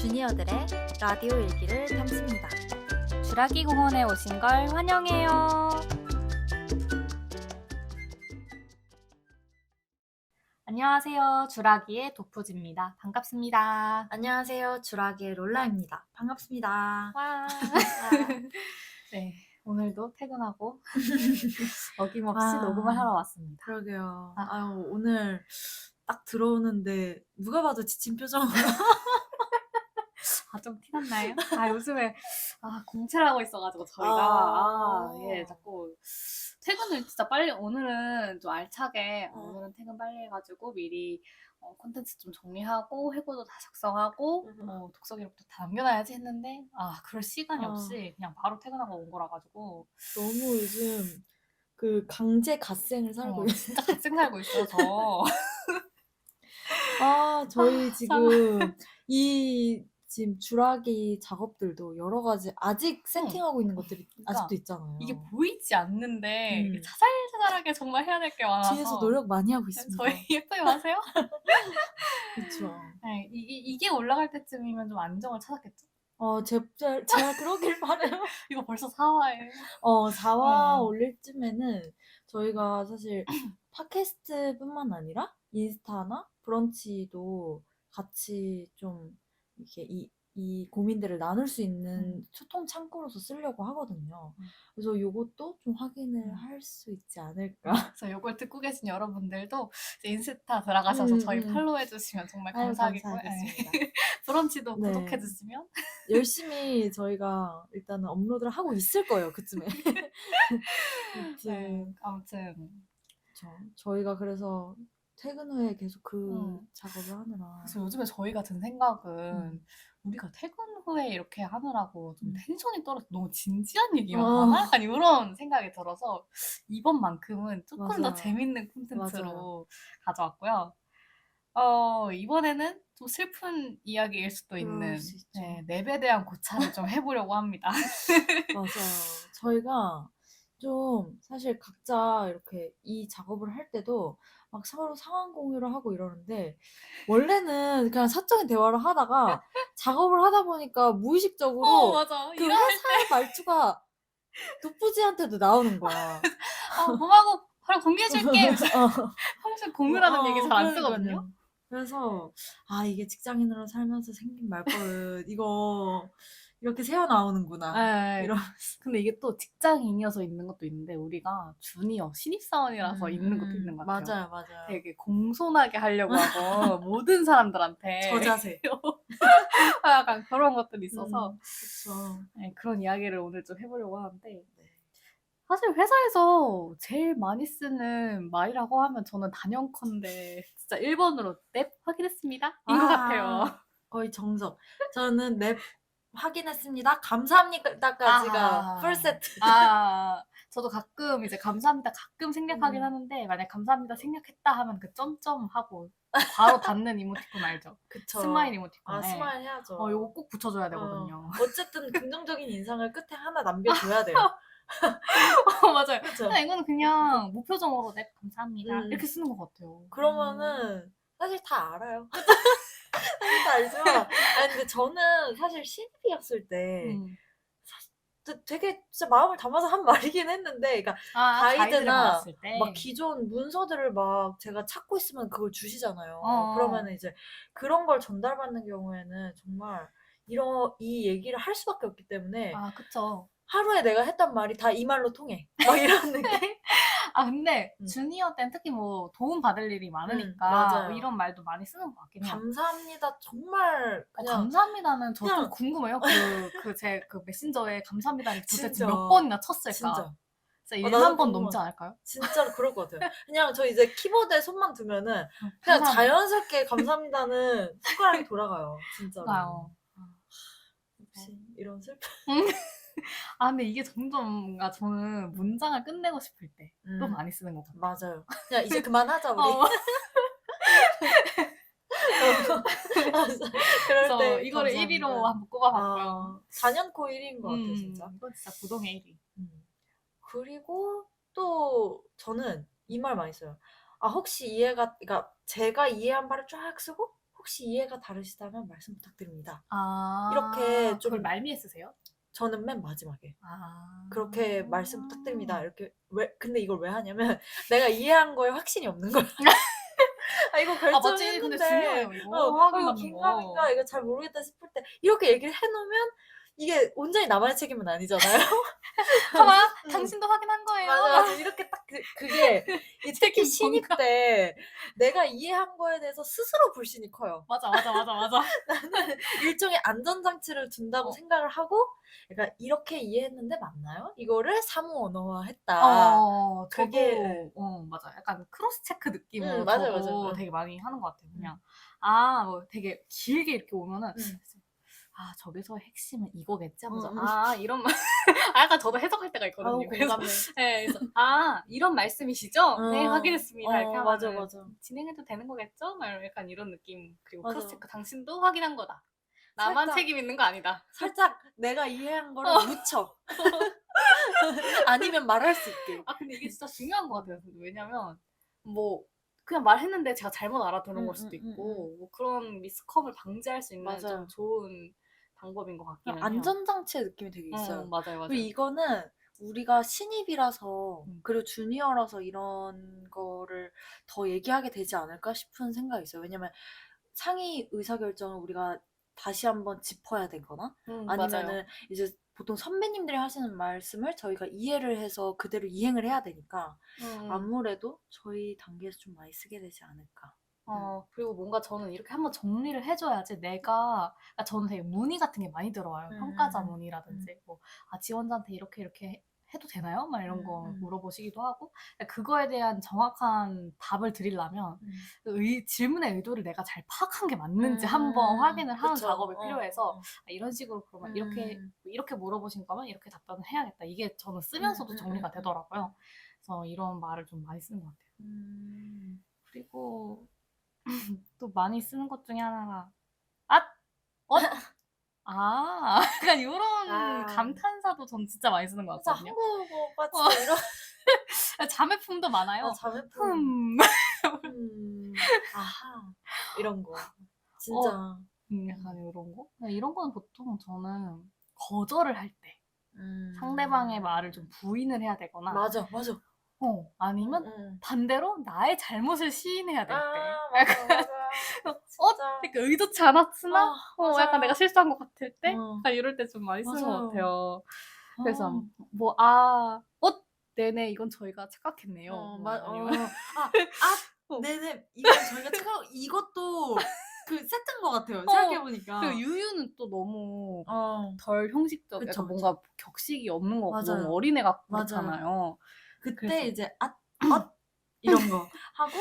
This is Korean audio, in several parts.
주니어들의 라디오 일기를 담습니다. 주라기 공원에 오신 걸 환영해요. 안녕하세요. 주라기의 도프지입니다. 반갑습니다. 안녕하세요. 주라기의 롤라입니다. 반갑습니다. 와. 네, 오늘도 퇴근하고 어김없이 아, 녹음을 하러 왔습니다. 그러게요. 아. 아유, 오늘 딱 들어오는데 누가 봐도 지친 표정으로. 좀 티났나요? 요즘에 공채를 하고 있어가지고 저희가 예, 자꾸 퇴근을 진짜 빨리, 오늘은 좀 알차게 오늘은 퇴근 빨리 해가지고 미리 콘텐츠 좀 정리하고 회고도 다 작성하고 독서 기록도 다 남겨놔야지 했는데 그럴 시간이 없이 그냥 바로 퇴근하고 온 거라 가지고 너무 요즘 그 강제 갓생을 살고 있어요. 진짜 갓생 살고 있어요 저. 저희 지금 주라기 작업들도 여러 가지 아직 세팅하고 있는 것들이 그러니까 아직도 있잖아요. 이게 보이지 않는데 이게 자잘자잘하게 정말 해야 될 게 많아서 뒤에서 노력 많이 하고 있습니다. 저희 예쁘게 마세요? 그렇죠. 네, 이게 올라갈 때쯤이면 좀 안정을 찾았겠죠? 제가 그러길 바래요. 이거 벌써 4화예요. 4화 올릴 쯤에는 저희가 사실 팟캐스트뿐만 아니라 인스타나 브런치도 같이 좀 이렇게 이 고민들을 나눌 수 있는 소통 창구로서 쓰려고 하거든요. 그래서 요것도 좀 확인을 할 수 있지 않을까. 그래서 이걸 듣고 계신 여러분들도 이제 인스타 들어가셔서 저희 팔로우 해주시면 정말 감사하겠고요. 감사하겠습니다. 브런치도 네. 구독해주시면 열심히 저희가 일단은 업로드를 하고 있을 거예요, 그쯤에. 네, 아무튼 저희가 그래서 퇴근 후에 계속 그 작업을 하느라. 그래서 요즘에 저희가 든 생각은 우리가 퇴근 후에 이렇게 하느라고 좀 텐션이 떨어져 너무 진지한 얘기만 하나? 약간 이런 생각이 들어서 이번만큼은 조금 더 맞아요. 재밌는 콘텐츠로 맞아요. 가져왔고요. 이번에는 좀 슬픈 이야기일 수도 있는 그럴 수 있죠. 랩에 대한 고찰을 좀 해보려고 합니다. 맞아요. 저희가 좀 사실 각자 이렇게 이 작업을 할 때도 막 서로 상황 공유를 하고 이러는데 원래는 그냥 사적인 대화를 하다가 작업을 하다 보니까 무의식적으로 맞아. 그 일할 회사의 말투가 도프지한테도 나오는 거야. 뭐하고 바로 공개해줄게. 평소에 공유라는 얘기 잘 안 쓰거든요. 그러니까요. 그래서 이게 직장인으로 살면서 생긴 말버릇 이거 이렇게 새어 나오는구나. 네. 근데 이게 또 직장인이어서 있는 것도 있는데 우리가 주니어 신입사원이라서 있는 것도 있는 것 같아요. 맞아요. 되게 공손하게 하려고 하고 모든 사람들한테 저자세. 약간 그런 것들이 있어서 그렇죠. 네, 그런 이야기를 오늘 좀 해보려고 하는데 사실 회사에서 제일 많이 쓰는 말이라고 하면 저는 단연컨대 진짜 1번으로 넵 확인했습니다 인 것 같아요. 거의 정석. 저는 랩 확인했습니다. 감사합니다까지가 풀세트. 저도 가끔 이제 감사합니다 가끔 생략하긴 하는데 만약 감사합니다 생략했다 하면 그 점점 하고 바로 닫는 이모티콘 알죠? 그쵸. 스마일 이모티콘. 스마일 해야죠. 요거 꼭 붙여줘야 되거든요. 어쨌든 긍정적인 인상을 끝에 하나 남겨줘야 돼요. 맞아요. 그쵸? 근데 이거는 그냥 무표정으로 네 감사합니다 이렇게 쓰는 것 같아요. 그러면은 사실 다 알아요. 사실 다 알지만 근데 저는 사실 신입이었을 때 되게 진짜 마음을 담아서 한 말이긴 했는데 그러니까 가이드나 막 기존 문서들을 막 제가 찾고 있으면 그걸 주시잖아요. 그러면은 이제 그런 걸 전달받는 경우에는 정말 이 얘기를 할 수밖에 없기 때문에 그쵸. 하루에 내가 했던 말이 다 이 말로 통해. 막 이런 느낌? 근데 주니어 때는 특히 뭐 도움 받을 일이 많으니까 맞아요. 이런 말도 많이 쓰는 것 같긴 해요. 감사합니다. 정말 그냥 감사합니다는 저 좀 궁금해요. 제 메신저에 감사합니다를 도대체 몇 번이나 쳤을까? 진짜. 진짜 1만 번 넘지 않을까요? 진짜로 그럴 것 같아요. 그냥 저 이제 키보드에 손만 두면은 그냥 자연스럽게 감사합니다는 손가락이 돌아가요. 진짜로. 역시 이런 슬픈. 근데 이게 점점 뭔가 저는 문장을 끝내고 싶을 때 또 많이 쓰는 것 같아요. 맞아요. 그냥 이제 그만하자 우리. 그럴 때 이거를 1위로 한번 꼽아봤고요. 4년코 1위인 것 같아요, 진짜. 이건 진짜 부동의 1위. 그리고 또 저는 이 말 많이 써요. 혹시 그러니까 제가 이해한 바를 쫙 쓰고 혹시 이해가 다르시다면 말씀 부탁드립니다. 아, 이렇게 좀 그걸 말미에 쓰세요? 저는 맨 마지막에 아, 그렇게 말씀 부탁드립니다. 이렇게 왜 근데 이걸 왜 하냐면 내가 이해한 거에 확신이 없는 거야. 아 이거 맞지. 근데 중요해요, 결정했는데 이거. 이거 확인받는 긴가민가 거. 이거 잘 모르겠다 싶을 때 이렇게 얘기를 해놓으면 이게 온전히 나만의 책임은 아니잖아요. 봐봐, 당신도 확인한 거예요. 맞아. 이렇게 딱 그게 이 특히 책임 신입 전가. 때 내가 이해한 거에 대해서 스스로 불신이 커요. 맞아. 나는 일종의 안전장치를 둔다고 어. 생각을 하고 그러니까 이렇게 이해했는데 맞나요? 이거를 사무 언어화했다. 그게 저도, 맞아. 약간 크로스 체크 느낌으로 맞아요, 저도 맞아요. 되게 많이 하는 것 같아요. 음. 그냥, 뭐 되게 길게 이렇게 오면은, 저기서 핵심은 이거겠지 하면서, 이런 말, 약간 저도 해석할 때가 있거든요. 아우 그래서, 공감해. 네, 그래서, 이런 말씀이시죠? 네, 확인했습니다. 이렇게 맞아. 하면은 진행해도 되는 거겠죠? 막 약간 이런 느낌. 그리고 맞아. 크로스 체크, 당신도 확인한 거다. 나만 살짝- 책임 있는 거 아니다. 살짝 내가 이해한 거를 묻혀. 아니면 말할 수 있게. 근데 이게 진짜 중요한 것 같아요. 왜냐면 뭐 그냥 말했는데 제가 잘못 알아들은 걸 수도 있고 뭐 그런 미스컴을 방지할 수 있는 맞아요. 좀 좋은 방법인 것 같기는 해요. 안전장치의 느낌이 되게 있어요. 맞아요. 그리고 이거는 우리가 신입이라서 그리고 주니어라서 이런 거를 더 얘기하게 되지 않을까 싶은 생각이 있어요. 왜냐면 상위 의사결정을 우리가 다시 한번 짚어야 되거나 아니면은 맞아요. 이제 보통 선배님들이 하시는 말씀을 저희가 이해를 해서 그대로 이행을 해야 되니까 아무래도 저희 단계에서 좀 많이 쓰게 되지 않을까. 그리고 뭔가 저는 이렇게 한번 정리를 해줘야지 그러니까 저는 되게 문의 같은 게 많이 들어와요. 평가자 문의라든지 뭐 지원자한테 이렇게 해도 되나요? 막 이런 거 물어보시기도 하고 그거에 대한 정확한 답을 드리려면 질문의 의도를 내가 잘 파악한 게 맞는지 한번 확인을 하는 작업이 필요해서 이런 식으로 그러면 이렇게 물어보신 거면 이렇게 답변을 해야겠다. 이게 저는 쓰면서도 정리가 되더라고요. 그래서 이런 말을 좀 많이 쓰는 것 같아요. 그리고 또 많이 쓰는 것 중에 하나가 약간 이런 감탄사도 전 진짜 많이 쓰는 것 진짜 같거든요. 한국어가 진짜 이런 자매품도 많아요. 자매품. 아하 이런 거 진짜. 약간 이런 거? 이런 거는 보통 저는 거절을 할 때 상대방의 말을 좀 부인을 해야 되거나 맞아. 아니면 반대로 나의 잘못을 시인해야 될 때. 맞아. 되게 의도치 않았으나 약간 내가 맞아요. 실수한 것 같을 때 약간 이럴 때 좀 많이 쓰는 것 같아요. 그래서 네네 이건 저희가 착각했네요. 네네 이건 저희가 착각 이것도 그 세트인 것 같아요. 생각해보니까. 그리고 유유는 또 너무 어. 덜 형식적, 그쵸, 약간 뭔가 격식이 없는 것 같고 맞아요. 너무 어린애 같고 맞아요. 그렇잖아요. 그때 그래서. 이제 이런 거 하고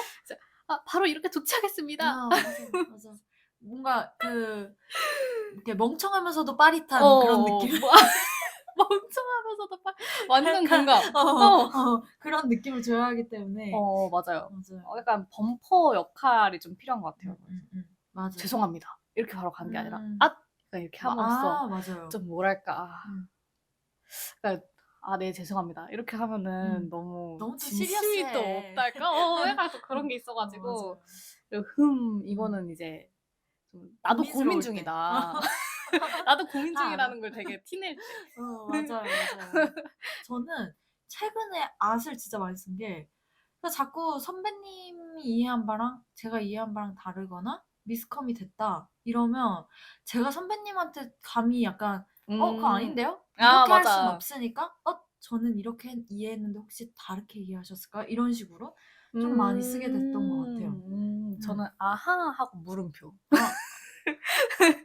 바로 이렇게 조치하겠습니다. 맞아. 뭔가 이렇게 멍청하면서도 빠릿한 그런 느낌. 멍청하면서도 완전 공감. 그런 느낌을 줘야 하기 때문에. 맞아요. 약간 범퍼 역할이 좀 필요한 것 같아요. 맞아요. 죄송합니다. 이렇게 바로 가는 게 아니라 이렇게 함으로써 맞아요. 좀 뭐랄까 그러니까 네 죄송합니다. 이렇게 하면은 너무 좀 진심이 또 시리어스해. 없달까? 약간 또 그런 게 있어가지고 이거는 이제 좀 나도 고민 고민스러울 때. 중이다. 나도 고민 중이라는 걸 되게 티낼 때. 맞아요. 저는 최근에 앗을 진짜 많이 쓴 게 자꾸 선배님이 이해한 바랑 제가 이해한 바랑 다르거나 미스컴이 됐다 이러면 제가 선배님한테 감히 약간 그거 아닌데요? 이렇게 할 순 없으니까 저는 이렇게 이해했는데 혹시 다르게 이해하셨을까요? 이런 식으로 좀 많이 쓰게 됐던 것 같아요. 저는 아하하고 물음표.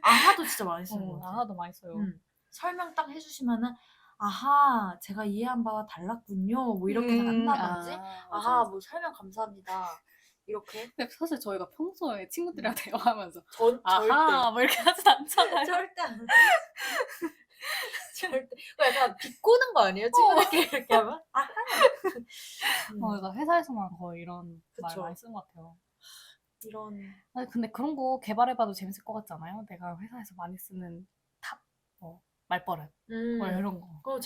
아하도 진짜 많이 쓰는 것 같아요. 아하도 많이 써요. 설명 딱 해주시면은 아하 제가 이해한 바와 달랐군요 뭐 이렇게 한다든지 뭐 설명 감사합니다 이렇게. 근데 사실 저희가 평소에 친구들이랑 대화하면서 절대 뭐 이렇게 하진 않잖아요. 절대 안 절대 약간 비꼬는 거 아니에요? 친구들끼리 이렇게 하면 아하. 그래서 회사에서만 거의 이런 말 그쵸. 많이 쓰는 것 같아요. 아니 근데 그런 거 개발해봐도 재밌을 것 같지 않아요? 내가 회사에서 많이 쓰는 말버릇 뭐 이런 거. 그거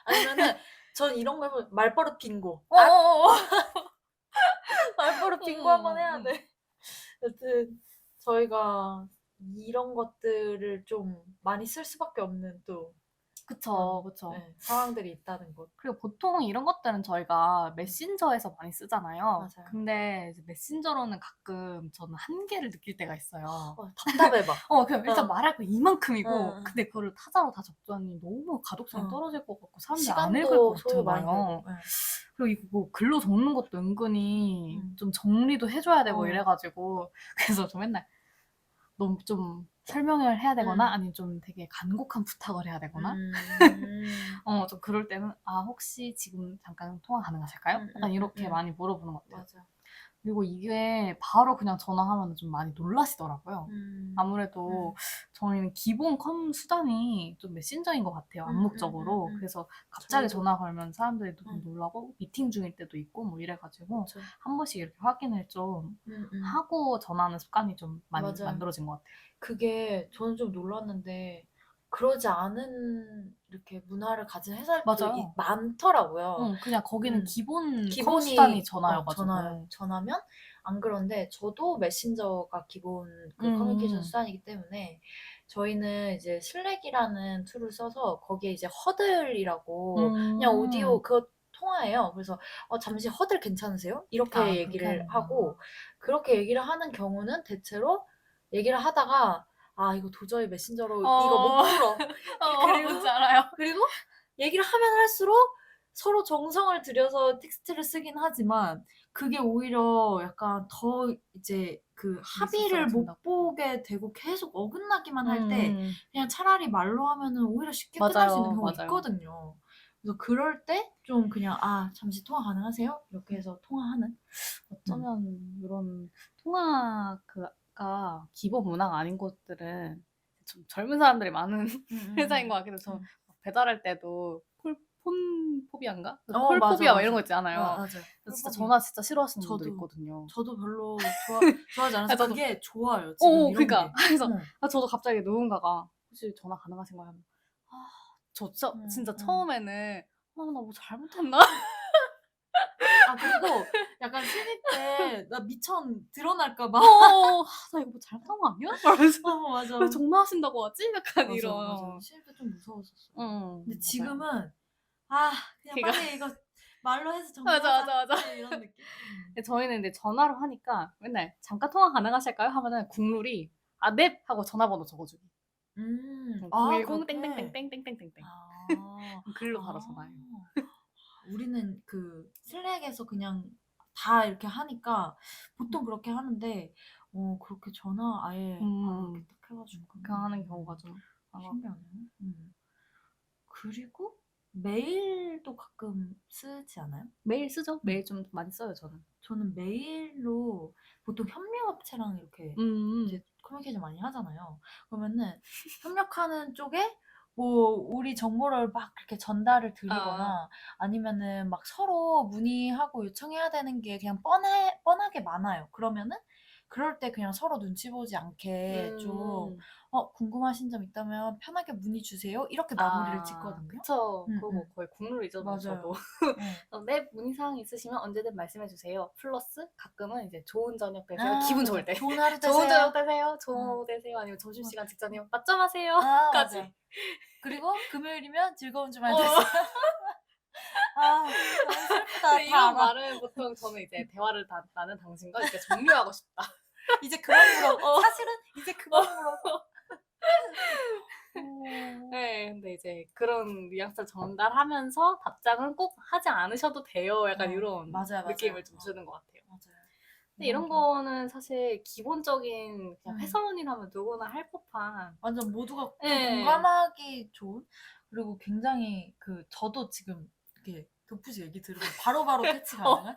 아니면은 전 이런 거 해보면 말버릇 빙고. 말버릇 빙고 한번 해야 돼. 여튼 저희가 이런 것들을 좀 많이 쓸 수밖에 없는 또 그쵸, 그쵸. 네, 상황들이 있다는 것. 그리고 보통 이런 것들은 저희가 메신저에서 많이 쓰잖아요. 맞아요. 근데 이제 메신저로는 가끔 저는 한계를 느낄 때가 있어요. 답답해 봐. 그냥 일단 말할 거 이만큼이고, 응. 근데 그거를 타자로 다 적자니 너무 가독성이 응. 떨어질 것 같고, 사람들이 안 시간도 읽을 것 소요 같은 많이 거예요. 되고. 네. 그리고 이거 뭐 글로 적는 것도 은근히 좀 정리도 해줘야 되고 이래가지고, 그래서 저 맨날 너무 좀 설명을 해야 되거나 아니면 좀 되게 간곡한 부탁을 해야 되거나 좀 그럴 때는 혹시 지금 잠깐 통화 가능하실까요? 약간 이렇게 많이 물어보는 것 같아요. 맞아. 그리고 이게 바로 그냥 전화하면 좀 많이 놀라시더라고요. 아무래도 저희는 기본 컴 수단이 좀 메신저인 것 같아요. 암묵적으로. 그래서 갑자기 저희도. 전화 걸면 사람들이 좀 놀라고 미팅 중일 때도 있고 뭐 이래가지고 그쵸. 한 번씩 이렇게 확인을 좀 하고 전화하는 습관이 좀 많이 맞아요. 만들어진 것 같아요. 그게 저는 좀 놀랐는데 그러지 않은 이렇게 문화를 가진 회사들도 맞아요. 많더라고요. 그냥 거기는 기본 컴 기본이 수단이 전화여가지고. 전화면 안 그런데 저도 메신저가 기본 그 커뮤니케이션 수단이기 때문에 저희는 이제 슬랙이라는 툴을 써서 거기에 이제 허들이라고 그냥 오디오 그거 통화해요. 그래서 잠시 허들 괜찮으세요? 이렇게 얘기를 하고 그렇게 얘기를 하는 경우는 대체로 얘기를 하다가 이거 도저히 메신저로 이거 못 풀어. 그리고 뭔지 알아요. 그리고 얘기를 하면 할수록 서로 정성을 들여서 텍스트를 쓰긴 하지만 그게 오히려 약간 더 이제 그 합의를 못 보게 되고 계속 어긋나기만 할 때 그냥 차라리 말로 하면은 오히려 쉽게 끝날 수 있는 경우가 있거든요. 그래서 그럴 때 좀 그냥 잠시 통화 가능하세요? 이렇게 해서 통화하는. 어쩌면 이런 통화가 기본 문화가 아닌 곳들은 좀 젊은 사람들이 많은 회사인 것 같기도 해요. 저 배달할 때도 폰 포비아인가? 콜 포비아 막 이런 거 있잖아요. 맞아요. 진짜 전화 진짜 싫어하시는 분들 저도. 있거든요. 저도 별로 좋아하지 않아서 저도. 그게 좋아요. 지금 이런 그러니까. 게. 그래서 저도 갑자기 누군가가 혹시 전화 가능하신가요? 하면 저 진짜 처음에는 나 뭐 잘못했나? 그리고 약간 신입 때 나 미천 드러날까 봐. 나 이거 뭐 잘못한 거 아니야? 이러면서 맞아. 왜 전화하시다고 하지? 약간 맞아. 이런. 신입 때 좀 무서웠었어요. 근데 맞아요. 지금은 그냥 그러니까. 빨리 이거 말로 해서 정리하자. 맞아. 이런 느낌. 저희는 근데 전화로 하니까 맨날 잠깐 통화 가능하실까요? 하면은 국룰이 넵 하고 전화번호 적어주기. 010 땡땡땡땡땡땡땡. 글로 바로 전화해요. 우리는 그 슬랙에서 그냥 다 이렇게 하니까 보통 그렇게 하는데 그렇게 전화 아예 이렇게 딱 해가지고 그렇게 하는 경우가 좀 신기하네요. 그리고 메일도 가끔 쓰지 않아요? 메일 쓰죠? 메일 좀 많이 써요, 저는. 저는 메일로 보통 협력업체랑 이렇게 이제 커뮤니케이션 많이 하잖아요. 그러면은 협력하는 쪽에 뭐 우리 정보를 막 이렇게 전달을 드리거나 아니면은 막 서로 문의하고 요청해야 되는 게 그냥 뻔하게 많아요. 그러면은 그럴 때 그냥 서로 눈치 보지 않게 좀 궁금하신 점 있다면 편하게 문의 주세요. 이렇게 마무리를 짓거든요. 그쵸. 그거 뭐 거의 국룰이죠. 맞아요. 저도. 네, 문의사항 있으시면 언제든 말씀해주세요. 플러스 가끔은 이제 좋은 저녁 되세요. 기분 좋을 때. 좋은 하루 되세요. 좋은 저녁 되세요. 좋은 오후 되세요. 아니면 점심시간 직전이면 낮잠 하세요. 까지. 맞아. 그리고 금요일이면 즐거운 주말 되세요. 너무 슬프다. 이런 말은 보통 저는 이제 대화를 나는 당신과 이제 종료하고 싶다. 이제 그만 물어. 사실은 이제 그만 물어. 네, 근데 이제 그런 뉘앙스를 전달하면서 답장은 꼭 하지 않으셔도 돼요. 약간 이런 느낌을 좀 주는 것 같아요. 맞아요. 근데 이런 거는 사실 기본적인 그냥 회사원이라면 누구나 할 법한 완전 모두가 공감하기 좋은 그리고 굉장히 저도 지금 이렇게 도프지 얘기 들으면 바로바로 캐치 가능한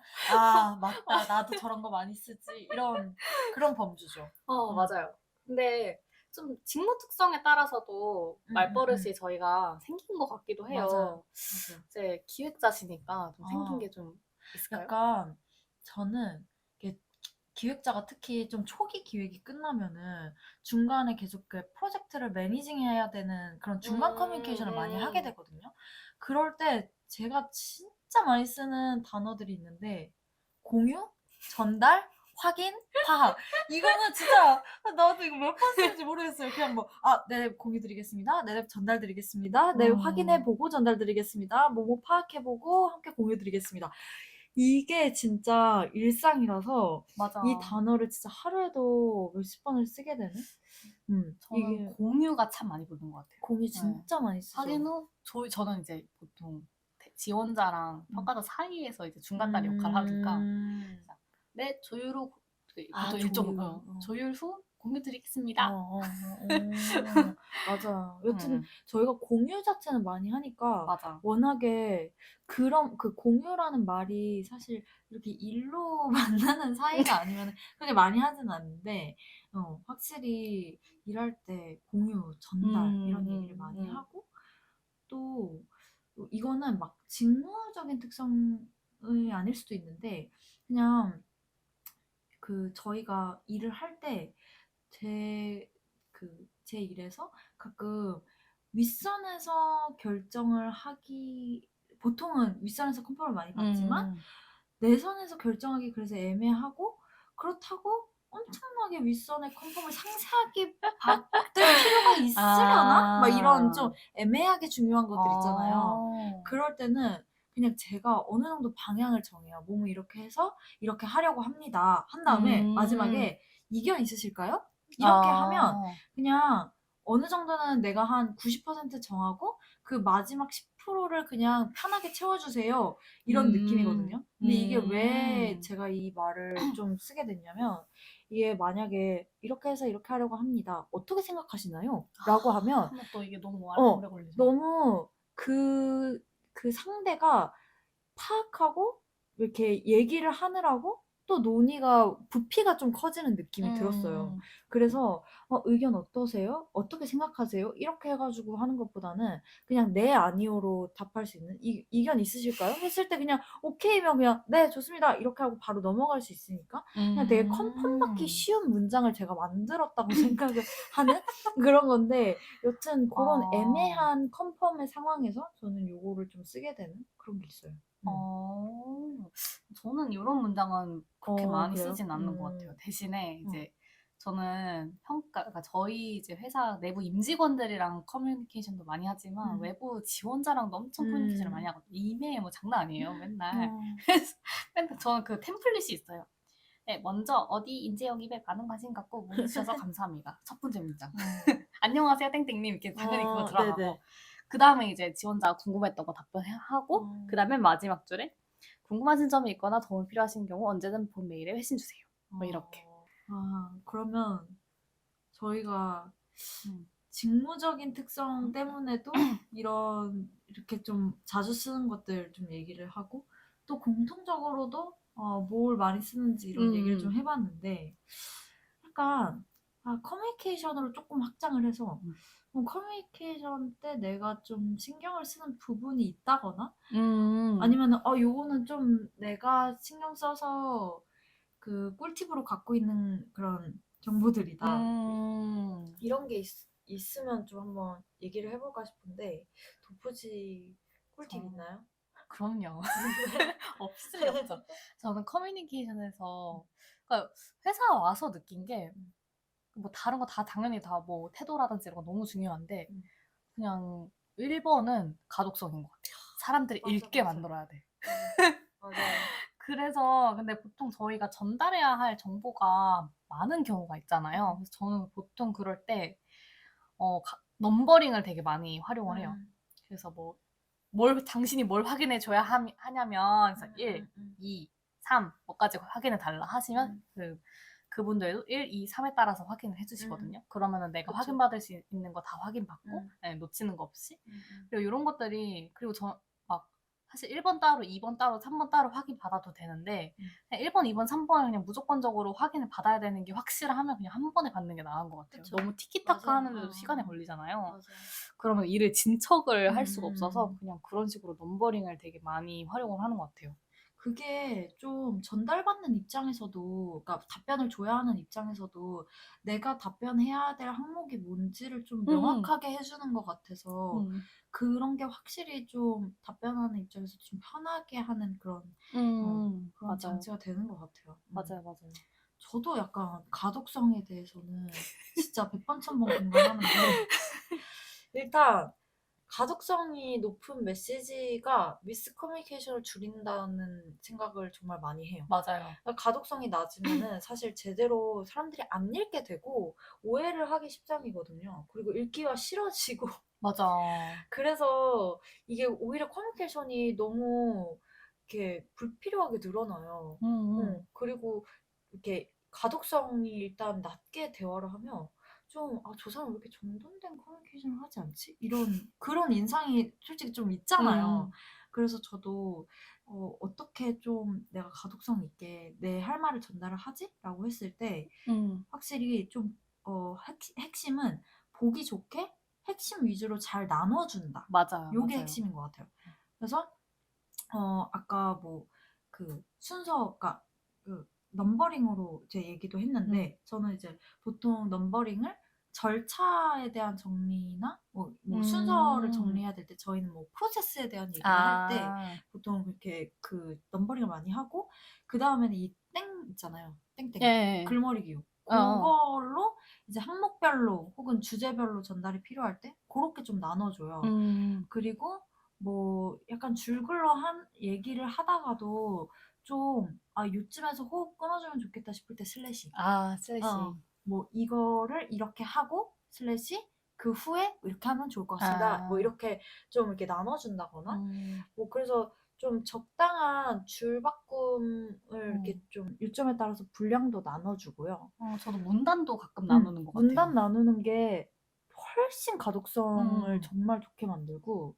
맞다 나도 저런 거 많이 쓰지 이런 그런 범주죠. 맞아요. 근데 좀 직무 특성에 따라서도 말버릇이 저희가 생긴 것 같기도 해요. 맞아요. 이제 기획자시니까 좀 생긴 게 좀 있을까요? 약간 저는 기획자가 특히 좀 초기 기획이 끝나면은 중간에 계속 그 프로젝트를 매니징해야 되는 그런 중간 커뮤니케이션을 많이 하게 되거든요. 그럴 때 제가 진짜 많이 쓰는 단어들이 있는데 공유, 전달, 확인, 파악. 이거는 진짜 나도 이거 몇 번 쓰는지 모르겠어요. 그냥 뭐 네, 공유 드리겠습니다. 네, 전달 드리겠습니다. 네, 확인해 보고 전달 드리겠습니다. 뭐뭐 파악해 보고 함께 공유 드리겠습니다. 이게 진짜 일상이라서 맞아. 이 단어를 진짜 하루에도 몇십 번을 쓰게 되는? 저는 이게 공유가 참 많이 부르는 것 같아요. 공유 진짜 많이 쓰죠. 확인 후, 저는 이제 보통 지원자랑 평가자 사이에서 이제 중간다리 역할을 하니까, 네, 조율 후, 보통 조율 후 공유 드리겠습니다. 맞아. 여튼 저희가 공유 자체는 많이 하니까 맞아. 워낙에 그런 그 공유라는 말이 사실 이렇게 일로 만나는 사이가 아니면 그렇게 많이 하진 않는데 확실히 일할 때 공유, 전달 이런 얘기를 많이 하고 또 이거는 막 직무적인 특성이 아닐 수도 있는데 그냥 그 저희가 일을 할 때 제 일에서 가끔 윗선에서 결정을 하기 보통은 윗선에서 컨펌을 많이 받지만 내선에서 결정하기 그래서 애매하고 그렇다고 엄청나게 윗선의 컨펌을 상세하게 받을 필요가 있으려나? 막 이런 좀 애매하게 중요한 것들 있잖아요. 그럴 때는 그냥 제가 어느 정도 방향을 정해요. 몸을 이렇게 해서 이렇게 하려고 합니다. 한 다음에 마지막에 이견 있으실까요? 이렇게 하면 그냥 어느 정도는 내가 한 90% 정하고 그 마지막 10%를 그냥 편하게 채워주세요. 이런 느낌이거든요. 근데 이게 왜 제가 이 말을 좀 쓰게 됐냐면 이게 만약에 이렇게 해서 이렇게 하려고 합니다. 어떻게 생각하시나요? 라고 하면 또 이게 너무 오래 걸리죠. 너무 그 상대가 파악하고 이렇게 얘기를 하느라고 또 논의가 부피가 좀 커지는 느낌이 들었어요. 그래서 의견 어떠세요? 어떻게 생각하세요? 이렇게 해가지고 하는 것보다는 그냥 네, 아니요로 답할 수 있는 이견 있으실까요? 했을 때 그냥 오케이면 그냥 네, 좋습니다. 이렇게 하고 바로 넘어갈 수 있으니까 그냥 되게 컨펌받기 쉬운 문장을 제가 만들었다고 생각을 하는 그런 건데 여튼 그런 애매한 컨펌의 상황에서 저는 요거를 좀 쓰게 되는 그런 게 있어요. 저는 이런 문장은 그렇게 많이 그래요? 쓰진 않는 것 같아요. 대신에 이제 저는 그러니까 저희 이제 회사 내부 임직원들이랑 커뮤니케이션도 많이 하지만 외부 지원자랑도 엄청 커뮤니케이션을 많이 하거든요. 이메일 뭐 장난 아니에요, 맨날. 그래서 맨날 저는 그 템플릿이 있어요. 네, 먼저 어디 인재영 입에 가는 관심 갖고 문의 주셔서 감사합니다. 첫 번째 문장. 안녕하세요, 땡땡님. 이렇게 당연히 그거 들어가고. 네네. 그 다음에 이제 지원자가 궁금했던 거 답변하고, 그 다음에 마지막 줄에 궁금하신 점이 있거나 도움이 필요하신 경우 언제든 본 메일에 회신 주세요. 뭐 이렇게. 그러면 저희가 직무적인 특성 때문에도 이렇게 좀 자주 쓰는 것들 좀 얘기를 하고 또 공통적으로도 뭘 많이 쓰는지 이런 얘기를 좀 해봤는데 약간 커뮤니케이션으로 조금 확장을 해서 커뮤니케이션 때 내가 좀 신경을 쓰는 부분이 있다거나 아니면은 요거는 좀 내가 신경 써서 그 꿀팁으로 갖고 있는 그런 정보들이다. 이런 게 있으면 좀 한번 얘기를 해볼까 싶은데 도프지 꿀팁 있나요? 그럼요. 없을 리 없죠. 저는 커뮤니케이션에서 그러니까 회사 와서 느낀 게 뭐 다른 거 다 당연히 다 뭐 태도라든지 이런 거 너무 중요한데 그냥 1번은 가독성인 것 같아요. 사람들이 읽게 만들어야 돼. 맞아요. 그래서 근데 보통 저희가 전달해야 할 정보가 많은 경우가 있잖아요. 그래서 저는 보통 그럴 때 넘버링을 되게 많이 활용을 해요. 그래서 당신이 뭘 확인해 줘야 하냐면 그래서 1, 2, 3 뭐까지 확인해 달라 하시면 그분들도 1, 2, 3에 따라서 확인을 해주시거든요. 그러면은 내가 확인받을 수 있는 거 다 확인받고 놓치는 거 없이 그리고 이런 것들이 그리고 사실 1번 따로, 2번 따로, 3번 따로 확인 받아도 되는데 그냥 1번, 2번, 3번을 그냥 무조건적으로 확인을 받아야 되는 게 확실하면 그냥 한 번에 받는 게 나은 것 같아요. 그쵸. 너무 티키타카 맞아요. 하는데도 시간이 걸리잖아요. 맞아요. 그러면 일을 진척을 할 수가 없어서 그냥 그런 식으로 넘버링을 되게 많이 활용을 하는 것 같아요. 그게 좀 전달받는 입장에서도, 그러니까 답변을 줘야 하는 입장에서도 내가 답변해야 될 항목이 뭔지를 좀 명확하게 해주는 것 같아서 그런 게 확실히 좀 답변하는 입장에서 좀 편하게 하는 그런 맞아요. 장치가 되는 것 같아요. 맞아요. 저도 약간 가독성에 대해서는 진짜 백번천번 공감하는데 일단 가독성이 높은 메시지가 미스커뮤니케이션을 줄인다는 생각을 정말 많이 해요. 맞아요. 그러니까 가독성이 낮으면은 사실 제대로 사람들이 안 읽게 되고 오해를 하기 십상이거든요. 그리고 읽기가 싫어지고 맞아. 그래서 이게 오히려 커뮤니케이션이 너무 이렇게 불필요하게 늘어나요. 그리고 이렇게 가독성이 일단 낮게 대화를 하면 좀, 아, 저 사람 왜 이렇게 정돈된 커뮤니케이션을 하지 않지? 그런 인상이 솔직히 좀 있잖아요. 그래서 저도, 어떻게 좀 내가 가독성 있게 내 할 말을 전달을 하지? 라고 했을 때, 확실히 좀, 핵심은 보기 좋게 핵심 위주로 잘 나눠준다. 맞아요. 요게 맞아요. 핵심인 것 같아요. 그래서 아까 뭐 그 순서가 그 넘버링으로 제 얘기도 했는데 저는 이제 보통 넘버링을 절차에 대한 정리나 뭐 순서를 정리해야 될 때 저희는 뭐 프로세스에 대한 얘기를 할 때 보통 그렇게 그 넘버링을 많이 하고 그 다음에는 이 땡 있잖아요. 땡땡 예. 글머리 기호 어. 그걸로 이제 항목별로 혹은 주제별로 전달이 필요할 때 그렇게 좀 나눠줘요. 그리고 뭐 약간 줄글러 한 얘기를 하다가도 좀 요쯤에서 호흡 끊어주면 좋겠다 싶을 때 슬래시. 슬래시. 뭐 이거를 이렇게 하고 슬래시 그 후에 이렇게 하면 좋을 것 같습니다. 뭐 이렇게 좀 이렇게 나눠준다거나 뭐 그래서 좀 적당한 줄 바꿈을 이렇게 좀 요점에 따라서 분량도 나눠주고요. 저도 문단도 가끔 나누는 것 같아요. 문단 나누는 게 훨씬 가독성을 정말 좋게 만들고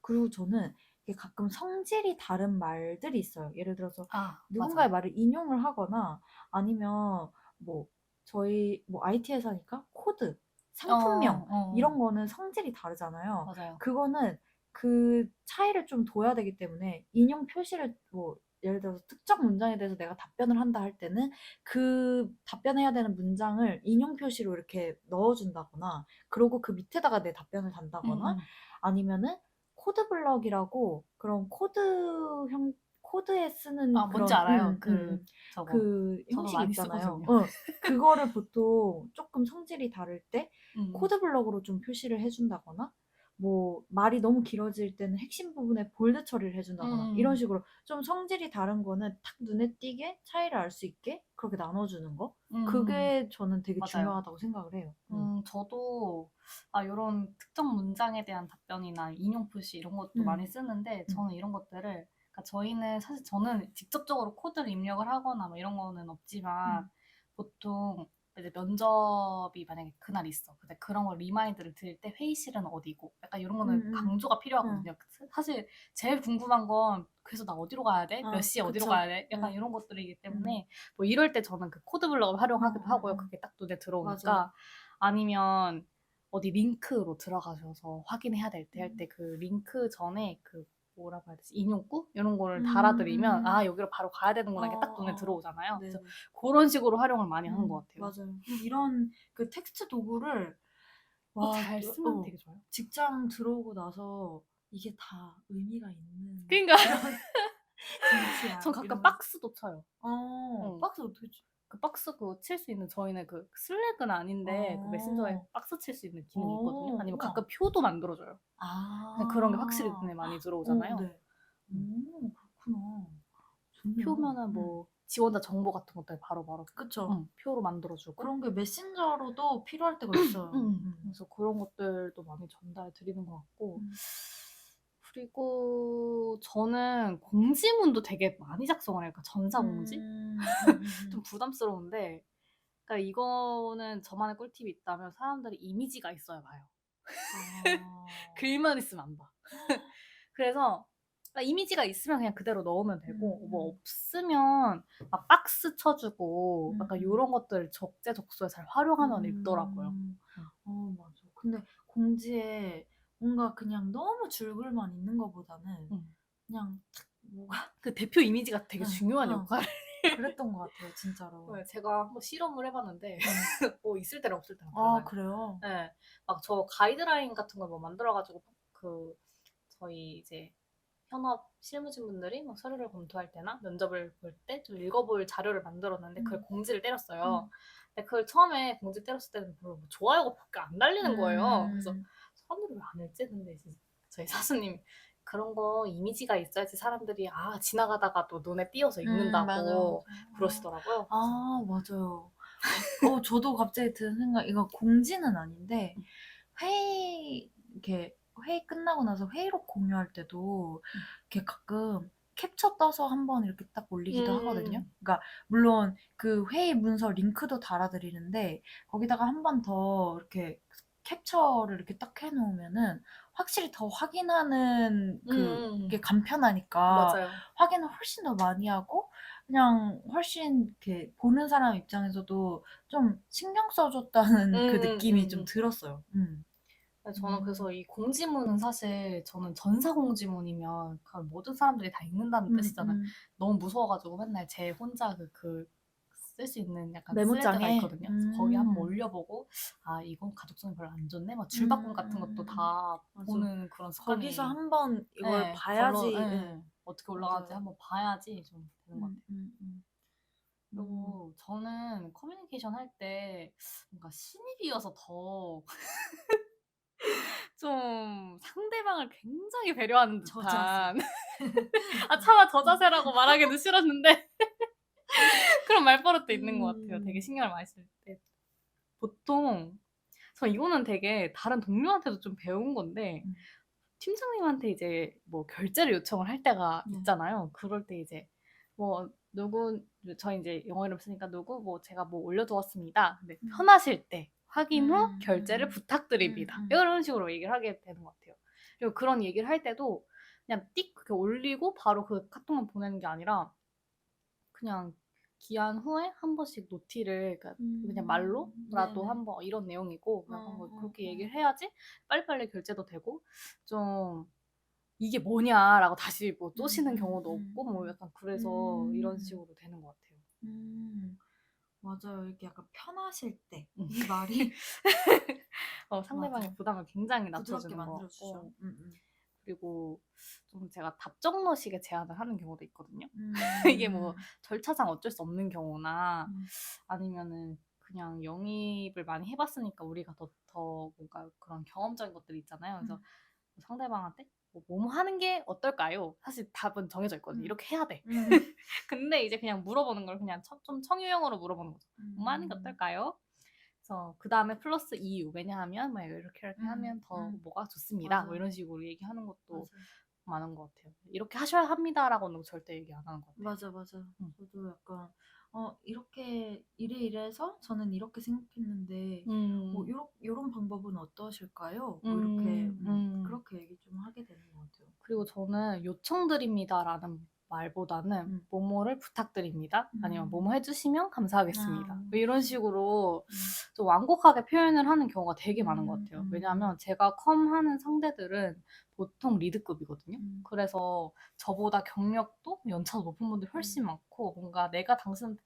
그리고 저는 이게 가끔 성질이 다른 말들이 있어요. 예를 들어서 누군가의 말을 인용을 하거나 아니면 뭐 저희 뭐 IT 회사니까 코드, 상품명 이런 거는 성질이 다르잖아요. 맞아요. 그거는 그 차이를 좀 둬야 되기 때문에 인용 표시를 뭐 예를 들어서 특정 문장에 대해서 내가 답변을 한다 할 때는 그 답변해야 되는 문장을 인용 표시로 이렇게 넣어준다거나 그러고 그 밑에다가 내 답변을 단다거나 아니면은 코드블럭이라고 그런 코드에 쓰는 뭔지 그런 알아요. 저거. 그 저도 형식이 많이 있잖아요. 쓰거든요. 그거를 보통 조금 성질이 다를 때 코드블럭으로 좀 표시를 해준다거나 뭐 말이 너무 길어질 때는 핵심 부분에 볼드 처리를 해준다거나 이런 식으로 좀 성질이 다른 거는 탁 눈에 띄게 차이를 알 수 있게 그렇게 나눠주는 거 그게 저는 되게 맞아요. 중요하다고 생각을 해요. 저도 이런 특정 문장에 대한 답변이나 인용 표시 이런 것도 많이 쓰는데 저는 이런 것들을 그러니까 저희는 사실 저는 직접적으로 코드를 입력을 하거나 뭐 이런 거는 없지만 보통 이제 면접이 만약에 그날 있어. 근데 그런 걸 리마인드를 드릴 때 회의실은 어디고 약간 이런 거는 강조가 필요하거든요. 사실 제일 궁금한 건 그래서 나 어디로 가야 돼? 몇 시에 어디로 가야 돼? 약간 이런 것들이기 때문에 뭐 이럴 때 저는 그 코드블럭을 활용하기도 하고요. 그게 딱 눈에 들어오니까. 맞아요. 아니면 어디 링크로 들어가셔서 확인해야 될 때 할 때 그 링크 전에 그 뭐라고 해야 되지? 인용구? 이런 거를 달아드리면 여기로 바로 가야 되는구나 이게 딱 눈에 들어오잖아요. 그래서 그런 식으로 활용을 많이 하는 것 같아요. 맞아요. 이런 그 텍스트 도구를 잘 쓰면 되게 좋아요. 직장 들어오고 나서 이게 다 의미가 있는 그러니까 진짜 전 가끔 박스도 쳐요. 박스 어떻게 쳐? 그 박스 그거 칠 수 있는 저희는 그 슬랙은 아닌데 그 메신저에 박스 칠 수 있는 기능이 있거든요. 아니면 가끔 표도 만들어줘요. 그런 게 확실히 눈에 많이 들어오잖아요. 네. 그렇구나. 좋네요. 표면은 뭐 지원자 정보 같은 것들 바로바로 그쵸. 표로 만들어주고 그런 게 메신저로도 필요할 때가 있어요. 그래서 그런 것들도 많이 전달 드리는 것 같고 그리고 저는 공지문도 되게 많이 작성을 해요. 그러니까 전자공지? 좀 부담스러운데 그러니까 이거는 저만의 꿀팁이 있다면 사람들이 이미지가 있어야 봐요. 글만 있으면 안 봐. 그래서 이미지가 있으면 그냥 그대로 넣으면 되고 뭐 없으면 막 박스 쳐주고 약간 이런 것들 적재적소에 잘 활용하면 읽더라고요. 맞아. 근데 공지에 뭔가 그냥 너무 줄글만 있는 것보다는 그냥 탁 뭐가 그 대표 이미지가 되게 중요한 역할을 그랬던 것 같아요, 진짜로. 네, 제가 한번 실험을 해봤는데 뭐 있을 때랑 없을 때랑 아, 달라요. 그래요? 네, 막 저 가이드라인 같은 걸 뭐 만들어가지고 그 저희 이제 현업 실무진분들이 막 서류를 검토할 때나 면접을 볼 때 좀 읽어볼 자료를 만들었는데 그걸 공지를 때렸어요. 근데 그걸 처음에 공지 때렸을 때는 별로 뭐 좋아요가 안 달리는 거예요. 그래서 사람들이 왜 안 했지? 근데 이제 저희 사수님 그런 거 이미지가 있어야지 사람들이 지나가다가도 눈에 띄어서 읽는다고 맞아요. 그러시더라고요. 아, 맞아요. 저도 갑자기 드는 생각, 이거 공지는 아닌데, 이렇게 회의 끝나고 나서 회의록 공유할 때도, 이렇게 가끔 캡처 떠서 한번 이렇게 딱 올리기도 하거든요. 그러니까, 물론 그 회의 문서 링크도 달아드리는데, 거기다가 한 번 더 이렇게 캡처를 이렇게 딱 해놓으면은, 확실히 더 확인하는 그게 간편하니까, 맞아요. 확인을 훨씬 더 많이 하고, 그냥 훨씬 이렇게 보는 사람 입장에서도 좀 신경 써줬다는 그 느낌이 좀 들었어요. 저는 그래서 이 공지문은 사실 저는 전사 공지문이면 그걸 모든 사람들이 다 읽는다는 뜻이잖아요. 너무 무서워가지고 맨날 제 혼자 쓸 수 있는 약간 스레드가 메모장에? 있거든요. 그래서 거기 한번 올려보고 이건 가독성이 별로 안 좋네. 막 줄바꿈 같은 것도 다 맞아. 보는 그런 습관이 거기서 한번 이걸 네, 봐야지. 어떻게 올라가는지 맞아요. 한번 봐야지 좀 되는 것 같아요. 그리고 음. 저는 커뮤니케이션 할 때 뭔가 신입이어서 더 좀 상대방을 굉장히 배려하는 듯한 차마 저자세라고 말하기는 싫었는데 그런 말버릇도 있는 것 같아요. 되게 신경을 많이 쓸 때. 보통 저 이거는 되게 다른 동료한테도 좀 배운 건데 팀장님한테 이제 뭐 결제를 요청을 할 때가 있잖아요. 그럴 때 이제 뭐 저희 이제 영어 이름 쓰니까 뭐 제가 뭐 올려두었습니다. 근데 편하실 때 확인 후 결제를 부탁드립니다. 이런 식으로 얘기를 하게 되는 것 같아요. 그리고 그런 얘기를 할 때도 그냥 띡 그렇게 올리고 바로 그 카톡만 보내는 게 아니라 그냥 기한 후에 한 번씩 노티를 그냥 말로라도 한번 이런 내용이고 한번 그렇게 얘기를 해야지 빨리빨리 결제도 되고 좀 이게 뭐냐라고 다시 뭐 쪼시는 경우도 없고 뭐 약간 그래서 이런 식으로 되는 것 같아요. 맞아요. 이렇게 약간 편하실 때 이 말이 상대방의 맞아. 부담을 굉장히 부드럽게 낮춰주는 것 만들어주죠. 같고 그리고 좀 제가 답정너식의 제안을 하는 경우도 있거든요. 이게 뭐 절차상 어쩔 수 없는 경우나 아니면은 그냥 영입을 많이 해봤으니까 우리가 더 뭔가 그런 경험적인 것들이 있잖아요. 그래서 상대방한테 뭐뭐 하는 게 어떨까요? 사실 답은 정해져 있거든요. 이렇게 해야 돼. 근데 이제 그냥 물어보는 걸 그냥 좀 청유형으로 물어보는 거죠. 뭐 하는 게 어떨까요? 그래서 그 다음에 플러스 이유. 왜냐하면 막 이렇게 하면 더 뭐가 좋습니다. 뭐 이런 식으로 얘기하는 것도 많은 것 같아요. 이렇게 하셔야 합니다라고는 절대 얘기 안 하는 것 같아요. 맞아. 저도 약간 이렇게 이래서 저는 이렇게 생각했는데 요런 방법은 어떠실까요? 뭐 이렇게 그렇게 얘기 좀 하게 되는 것 같아요. 그리고 저는 요청드립니다라는 말보다는 뭐뭐를 부탁드립니다. 아니면 뭐뭐 해주시면 감사하겠습니다. 뭐 이런 식으로 좀 완곡하게 표현을 하는 경우가 되게 많은 것 같아요. 왜냐하면 제가 컴하는 상대들은 보통 리드급이거든요. 그래서 저보다 경력도 연차도 높은 분들이 훨씬 많고 뭔가 내가 당신한테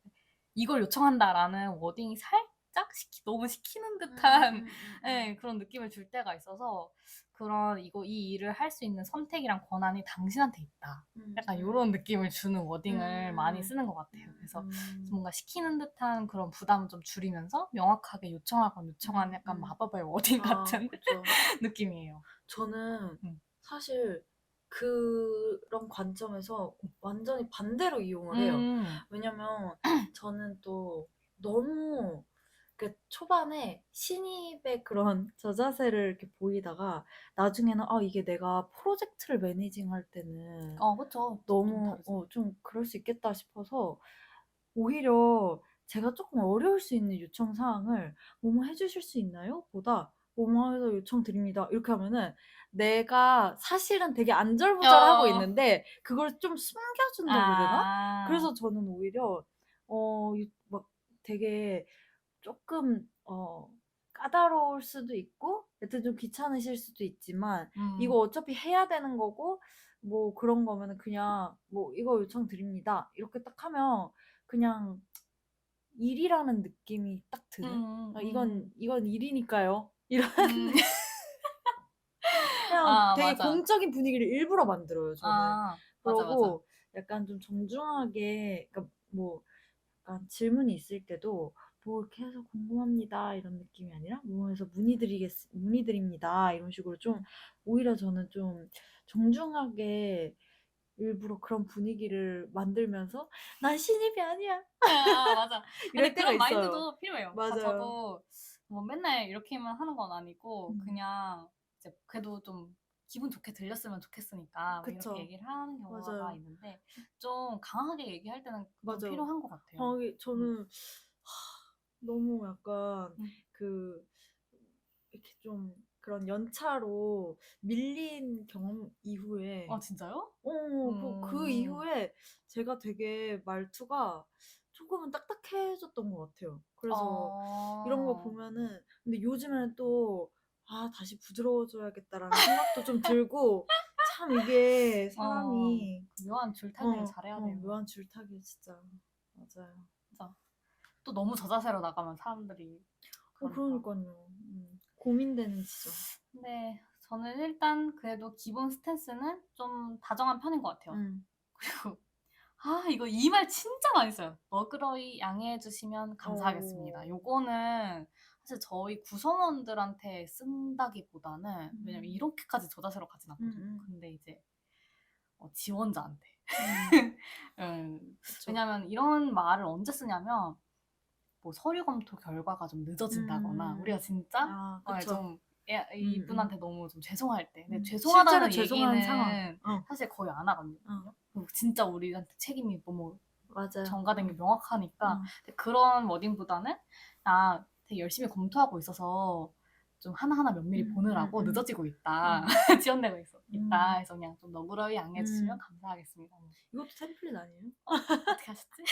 이걸 요청한다라는 워딩이 살짝 너무 시키는 듯한 그런 느낌을 줄 때가 있어서 이 일을 할 수 있는 선택이랑 권한이 당신한테 있다. 약간 이런 느낌을 주는 워딩을 많이 쓰는 것 같아요. 그래서 뭔가 시키는 듯한 그런 부담을 좀 줄이면서 명확하게 요청할 건 요청하는 약간 마법의 워딩 같은 느낌이에요. 저는 사실 그런 관점에서 완전히 반대로 이용을 해요. 왜냐면 저는 또 너무 초반에 신입의 그런 저자세를 이렇게 보이다가 나중에는 이게 내가 프로젝트를 매니징할 때는 그쵸. 너무 좀 그럴 수 있겠다 싶어서 오히려 제가 조금 어려울 수 있는 요청 사항을 "뭐뭐 해 주실 수 있나요?" 보다 "뭐뭐 해서 요청드립니다." 이렇게 하면은 내가 사실은 되게 안절부절하고 있는데 그걸 좀 숨겨준다고 해야 되나? 그래서 저는 오히려 막 되게 조금 까다로울 수도 있고 여튼 좀 귀찮으실 수도 있지만 이거 어차피 해야 되는 거고 뭐 그런 거면은 그냥 뭐 "이거 요청드립니다." 이렇게 딱 하면 그냥 일이라는 느낌이 딱 드는? 이건 일이니까요. 이런 아, 되게 맞아. 공적인 분위기를 일부러 만들어요, 저는. 아, 맞아, 맞아. 그러고 약간 좀 정중하게, 그러니까 뭐 약간 질문이 있을 때도 뭐 이렇게 해서 궁금합니다 이런 느낌이 아니라 뭐 해서 문의드립니다 이런 식으로 좀 오히려 저는 좀 정중하게 일부러 그런 분위기를 만들면서 난 신입이 아니야 아, 맞아. 근데 이럴 때가 그런 있어요. 마인드도 필요해요. 맞아요. 저도 뭐 맨날 이렇게만 하는 건 아니고 음. 그냥 이제 그래도 좀 기분 좋게 들렸으면 좋겠으니까 뭐 그쵸. 이렇게 얘기를 하는 경우가 맞아요. 있는데 좀 강하게 얘기할 때는 좀 맞아요. 필요한 것 같아요. 저는 너무 약간 음. 이렇게 좀 그런 연차로 밀린 경험 이후에 아, 진짜요? 그 이후에 제가 되게 말투가 조금은 딱딱해졌던 것 같아요. 그래서 이런 거 보면은 근데 요즘에는 또 다시 부드러워져야겠다라는 생각도 좀 들고 참 이게 사람이 묘한 줄타기를 잘해야 돼요. 묘한 줄타기 진짜 맞아요. 진짜. 또 너무 저자세로 나가면 사람들이 그러니까요. 고민되는 지점. 근데 저는 일단 그래도 기본 스탠스는 좀 다정한 편인 것 같아요. 그리고 이거 이 말 진짜 많이 써요. 너그러이 양해해 주시면 감사하겠습니다. 요거는 사실 저희 구성원들한테 쓴다기보다는 왜냐면 이렇게까지 저자세로 가진 않거든요. 근데 이제 지원자한테. 그쵸. 왜냐면 이런 말을 언제 쓰냐면 뭐 서류 검토 결과가 좀 늦어진다거나 우리가 진짜 그쵸. 좀 이분한테 너무 좀 죄송할 때. 근데 실제로 죄송하다는 죄송한 얘기는 상황. 사실 거의 안 하거든요. 진짜 우리한테 책임이 너무 맞아요. 전가된 게 명확하니까. 근데 그런 워딩보다는 되게 열심히 검토하고 있어서 좀 하나하나 면밀히 보느라고 늦어지고 있다. 지연되고 있다. 그래서 그냥 좀 너그러이 양해해 주시면 감사하겠습니다. 이것도 템플릿 아니에요? 어떻게 하셨지?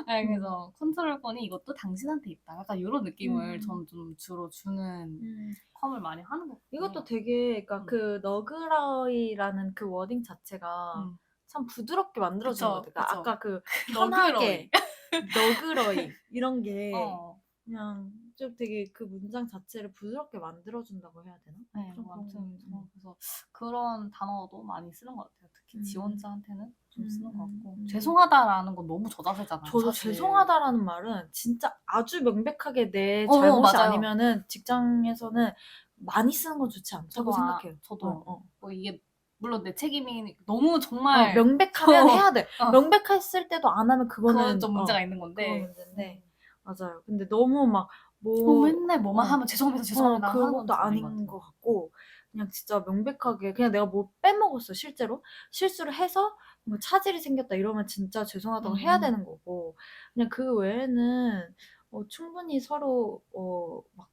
네, 그래서 컨트롤권이 이것도 당신한테 있다. 약간 이런 느낌을 저는 좀 주로 주는 컴을 많이 하는 것 같아요. 이것도 되게 그러니까 그 너그러이라는 그 워딩 자체가 참 부드럽게 만들어진 것 같아요. 그러니까 아까 그 편하게 너그러이 이런 게 그냥 좀 되게 그 문장 자체를 부드럽게 만들어준다고 해야 되나? 네, 아무튼 그래서 그런 단어도 많이 쓰는 것 같아요. 특히 지원자한테는 좀 쓰는 것 같고 죄송하다라는 건 너무 저자세잖아요. 저도 사실. 죄송하다라는 말은 진짜 아주 명백하게 내 잘못이 맞아요. 아니면은 직장에서는 많이 쓰는 건 좋지 않다고 생각해요. 저도 뭐 이게 물론 내 책임이 너무 정말 명백하면 해야 돼. 명백했을 때도 안 하면 그거는 좀 문제가 있는 건데. 그건 문제인데 맞아요. 근데 너무 막 맨날 뭐만 하면 죄송합니다 하는 그것도 아닌 것 같고 그냥 진짜 명백하게 그냥 내가 뭐 빼먹었어 실제로 실수를 해서 뭐 차질이 생겼다 이러면 진짜 죄송하다고 해야 되는 거고 그냥 그 외에는 충분히 서로 막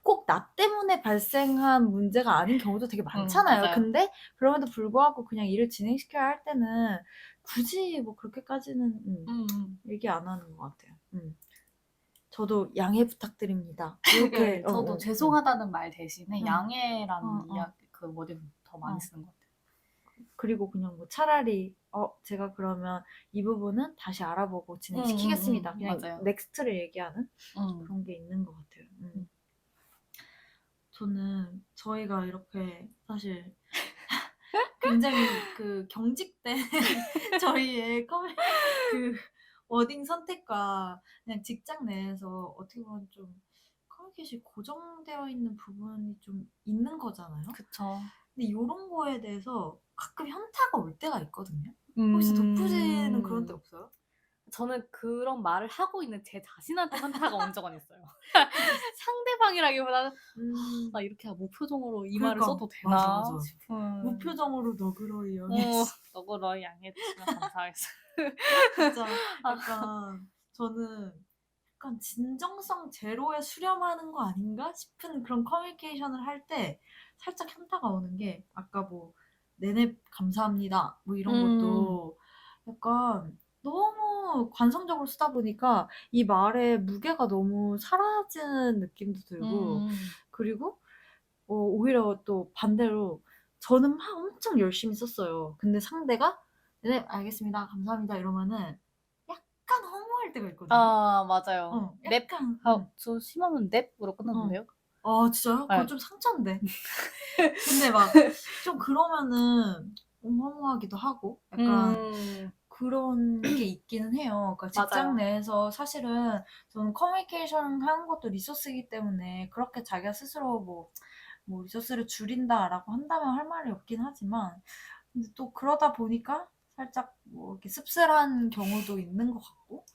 꼭 나 때문에 발생한 문제가 아닌 경우도 되게 많잖아요. 맞아요. 근데 그럼에도 불구하고 그냥 일을 진행시켜야 할 때는 굳이 뭐 그렇게까지는 얘기 안 하는 것 같아요. 저도 양해 부탁드립니다. 이렇게 저도 죄송하다는 말 대신에 양해라는 그 워딩 더 많이 쓰는 것 같아요. 그리고 그냥 뭐 차라리 제가 그러면 이 부분은 다시 알아보고 진행시키겠습니다. 그냥 맞아요. 넥스트를 얘기하는 그런 게 있는 것 같아요. 저는 저희가 이렇게 사실 굉장히 그 경직된 저희의 그 워딩 선택과 그냥 직장 내에서 어떻게 보면 좀 커뮤니케이션이 고정되어 있는 부분이 좀 있는 거잖아요. 그쵸. 근데 이런 거에 대해서 가끔 현타가 올 때가 있거든요. 혹시 덕후지는 그런 데 없어요? 저는 그런 말을 하고 있는 제 자신한테 현타가 온 적은 있어요. 상대방이라기보다는 이렇게 무표정으로 이 말을 써도 되나 싶은. 무표정으로 너그러이 너그러이 양해해 주시면 감사하겠어요. 진짜 약간 저는 약간 진정성 제로에 수렴하는 거 아닌가 싶은 그런 커뮤니케이션을 할 때 살짝 현타가 오는 게 아까 뭐 내내 감사합니다 뭐 이런 것도 약간 너무 관성적으로 쓰다 보니까 이 말의 무게가 너무 사라지는 느낌도 들고 그리고 오히려 또 반대로 저는 막 엄청 열심히 썼어요. 근데 상대가 네 알겠습니다 감사합니다 이러면은 약간 허무할 때가 있거든요. 맞아요. 약간 저 심하면 넵으로 끝났는데요? 진짜요? 그건 네. 좀 상처인데. 근데 막 좀 그러면은 허무하기도 하고 약간 그런 게 있기는 해요. 그러니까 직장 맞아요. 내에서 사실은 저는 커뮤니케이션 하는 것도 리소스이기 때문에 그렇게 자기가 스스로 뭐 리소스를 줄인다라고 한다면 할 말이 없긴 하지만 근데 또 그러다 보니까 살짝 뭐 이렇게 씁쓸한 경우도 있는 것 같고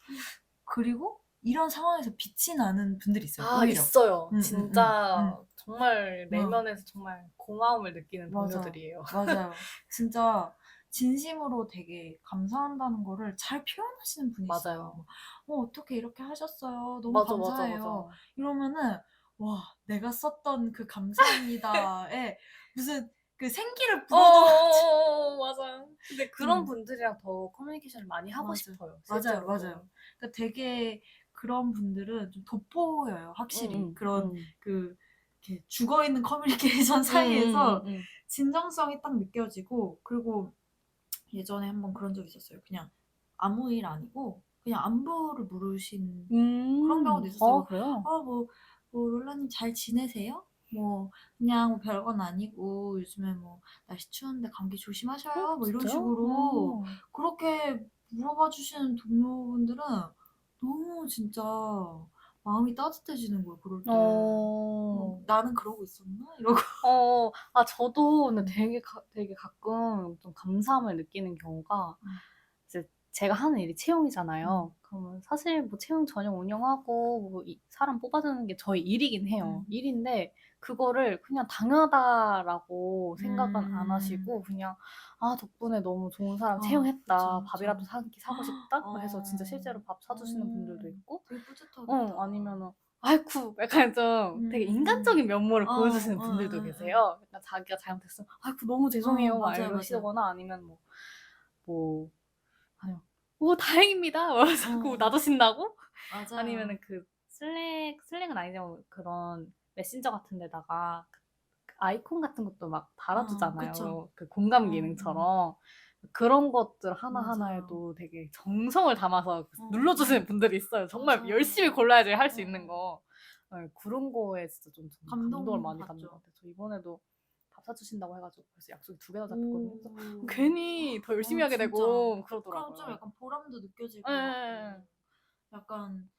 그리고 이런 상황에서 빛이 나는 분들이 있어요. 오히려. 있어요. 응. 진짜 정말 어. 내면에서 정말 고마움을 느끼는 맞아. 동료들이에요. 맞아요. 진짜 진심으로 되게 감사한다는 거를 잘 표현하시는 분이 있어요. 맞아요. 어떻게 이렇게 하셨어요. 너무 맞아, 감사해요. 맞아. 이러면은 와, 내가 썼던 그 감사합니다에 무슨 그 생기를 불어넣어가지고 맞아. 근데 그런 음, 분들이랑 더 커뮤니케이션을 많이 하고 맞아. 싶어요. 맞아요, 실제로. 맞아요. 그러니까 되게 그런 분들은 좀 돋보여요, 확실히. 그런 그 이렇게 죽어 있는 커뮤니케이션 사이에서 진정성이 딱 느껴지고 그리고 예전에 한번 그런 적 있었어요. 그냥 아무 일 아니고 그냥 안부를 물으신 그런 경우도 있었어요. 그래요? 롤라님 잘 지내세요? 그냥 별건 아니고 요즘에 날씨 추운데 감기 조심하셔요. 이런 진짜요? 식으로 그렇게 물어봐 주시는 동료분들은 너무 진짜 마음이 따뜻해지는 거예요. 그럴 때. 나는 그러고 있었나? 이러고. 저도 근데 되게 가끔 좀 감사함을 느끼는 경우가 이제 제가 하는 일이 채용이잖아요. 그러면 사실 뭐 채용 전형 운영하고 뭐 사람 뽑아주는 게 저희 일이긴 해요. 일인데 그거를 그냥 당연하다라고 생각은 안 하시고 그냥 덕분에 너무 좋은 사람 채용했다. 그쵸, 밥이라도 그쵸. 사고 싶다. 해서 진짜 실제로 밥 사주시는 분들도 있고, 되게 뿌듯하겠다. 아니면은 아이쿠 약간 좀 되게 인간적인 면모를 보여주시는 분들도 계세요. 약간 자기가 잘못했으면 아이쿠 너무 죄송해요 막 맞아요, 맞아요. 이러시거나 아니면 뭐 아유 오 다행입니다 막 자꾸 놔두신다고 맞아요. 아니면은 그 슬랙은 아니지만 그런 메신저 같은 데다가 그 아이콘 같은 것도 막 달아두잖아요. 그쵸. 그 공감 기능처럼 그런 것들 하나하나에도 되게 정성을 담아서 눌러주시는 분들이 있어요. 정말 맞아요. 열심히 골라야지 할 수 있는 거. 그런 거에 진짜 좀 저는 감동을 많이 받는 감동받죠. 것 같아요. 저 이번에도 밥 사주신다고 해가지고 벌써 약속이 2개나 잡혔거든요. 그래서 오. 괜히 더 열심히 하게 진짜. 되고 그럼 그러더라고요. 좀 약간 보람도 느껴질 것 예. 같고. 약간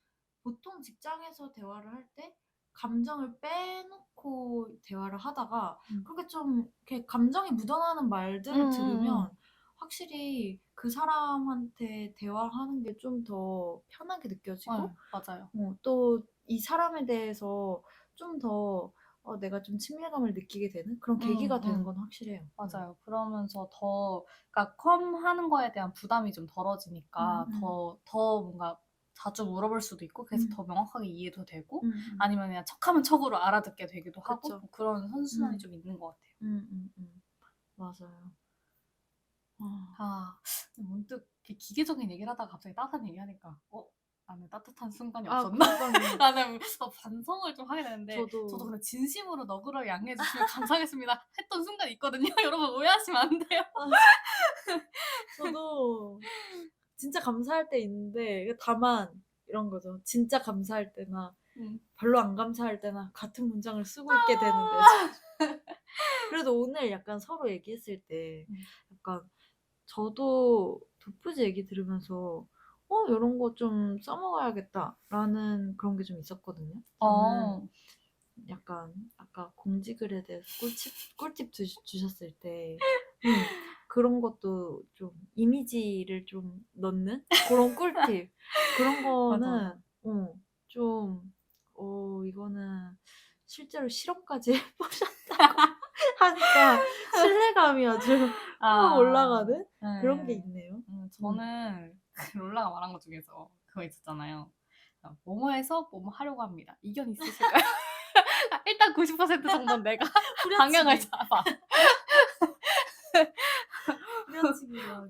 보통 직장에서 대화를 할 때 감정을 빼놓고 대화를 하다가 그렇게 좀 이렇게 감정이 묻어나는 말들을 들으면 확실히 그 사람한테 대화하는 게 좀 더 편하게 느껴지고 맞아요. 또 이 사람에 대해서 좀 더 내가 좀 친밀감을 느끼게 되는 그런 계기가 되는 건 확실해요. 맞아요. 그러면서 그러니까 하는 거에 대한 부담이 좀 덜어지니까 더 뭔가 자주 물어볼 수도 있고 그래서 더 명확하게 이해도 되고 아니면 그냥 척하면 척으로 알아듣게 되기도 하고 그쵸. 그런 선순환이 좀 있는 것 같아요. 맞아요. 문득 이렇게 기계적인 얘기를 하다가 갑자기 따뜻한 얘기하니까 나는 따뜻한 순간이 아, 없었나? 그러니까요. 나는 반성을 좀 하게 되는데 저도. 저도 근데 진심으로 너그러이 양해해 주시면 감사하겠습니다 했던 순간이 있거든요. 여러분 오해하시면 안 돼요. 저도 진짜 감사할 때 있는데 다만 이런 거죠. 진짜 감사할 때나 별로 안 감사할 때나 같은 문장을 쓰고 있게 되는데 그래도 오늘 약간 서로 얘기했을 때 약간 저도 도프지 얘기 들으면서 이런 거 좀 써먹어야겠다라는 그런 게 좀 있었거든요. 저는 약간 아까 공지글에 대해서 꿀팁 주셨을 때 그런 것도 좀 이미지를 좀 넣는 그런 꿀팁 그런 거는 좀 이거는 실제로 실험까지 해보셨다고 하니까 신뢰감이 아주 확 올라가는 그런 게 있네요. 저는 롤라가 말한 것 중에서 그거 있었잖아요. 뭐뭐해서 뭐뭐 하려고 합니다. 이견 있으실까요? 일단 90% 정도는 내가 방향을 잡아. 후려치기가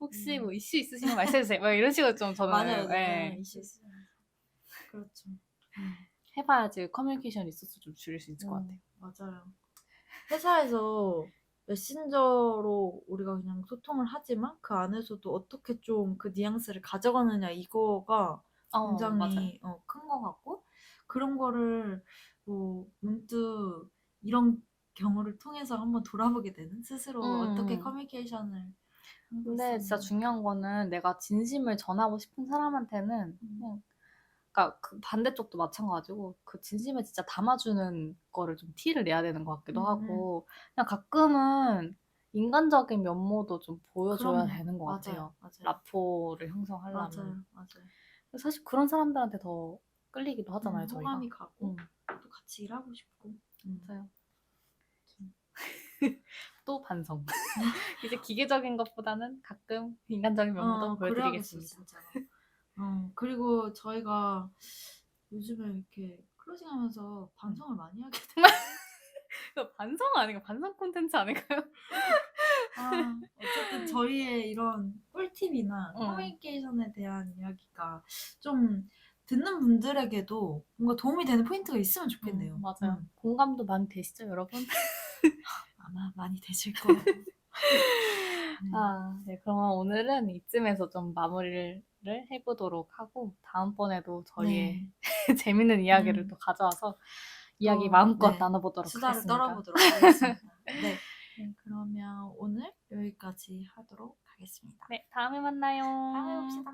혹시 뭐 이슈 있으시면 말씀해주세요. 뭐 이런 식으로 좀 저는 맞아요. 이슈 있으면 그렇죠. 해봐야지 커뮤니케이션 리소스 좀 줄일 수 있을 것 같아요. 맞아요. 회사에서 메신저로 우리가 그냥 소통을 하지만 그 안에서도 어떻게 좀 그 뉘앙스를 가져가느냐 이거가 굉장히 큰 것 같고 그런 거를 뭐 문득 이런 경우를 통해서 한번 돌아보게 되는 스스로 어떻게 커뮤니케이션을 하고 근데 진짜 있었나. 중요한 거는 내가 진심을 전하고 싶은 사람한테는 그냥 그러니까 그 반대쪽도 마찬가지고 그 진심을 진짜 담아주는 거를 좀 티를 내야 되는 것 같기도 하고 그냥 가끔은 인간적인 면모도 좀 보여줘야 그럼요. 되는 것 맞아요. 같아요. 맞아요. 라포를 형성하려면. 맞아요. 맞아요. 사실 그런 사람들한테 더 끌리기도 하잖아요, 저희가. 호감이 가고 또 같이 일하고 싶고. 맞아요. 또 반성. 이제 기계적인 것보다는 가끔 인간적인 면모도 보여드리겠습니다. 진짜로. 그리고 저희가 요즘에 이렇게 클로징하면서 반성을 많이 하게 돼요. 이거 반성 아닌가? 반성 콘텐츠 아닐까요? 어쨌든 저희의 이런 꿀팁이나 커뮤니케이션에 대한 이야기가 좀 듣는 분들에게도 뭔가 도움이 되는 포인트가 있으면 좋겠네요. 맞아요. 공감도 많이 되시죠, 여러분? 아마 많이 되실 거예요. 네, 그러면 오늘은 이쯤에서 좀 마무리를 해보도록 하고 다음번에도 저희의 재밌는 이야기를 또 가져와서 이야기 마음껏 나눠보도록 수다를 하겠습니다. 떨어보도록 하겠습니다. 네, 그러면 오늘 여기까지 하도록 하겠습니다. 네, 다음에 만나요. 다음에 봅시다.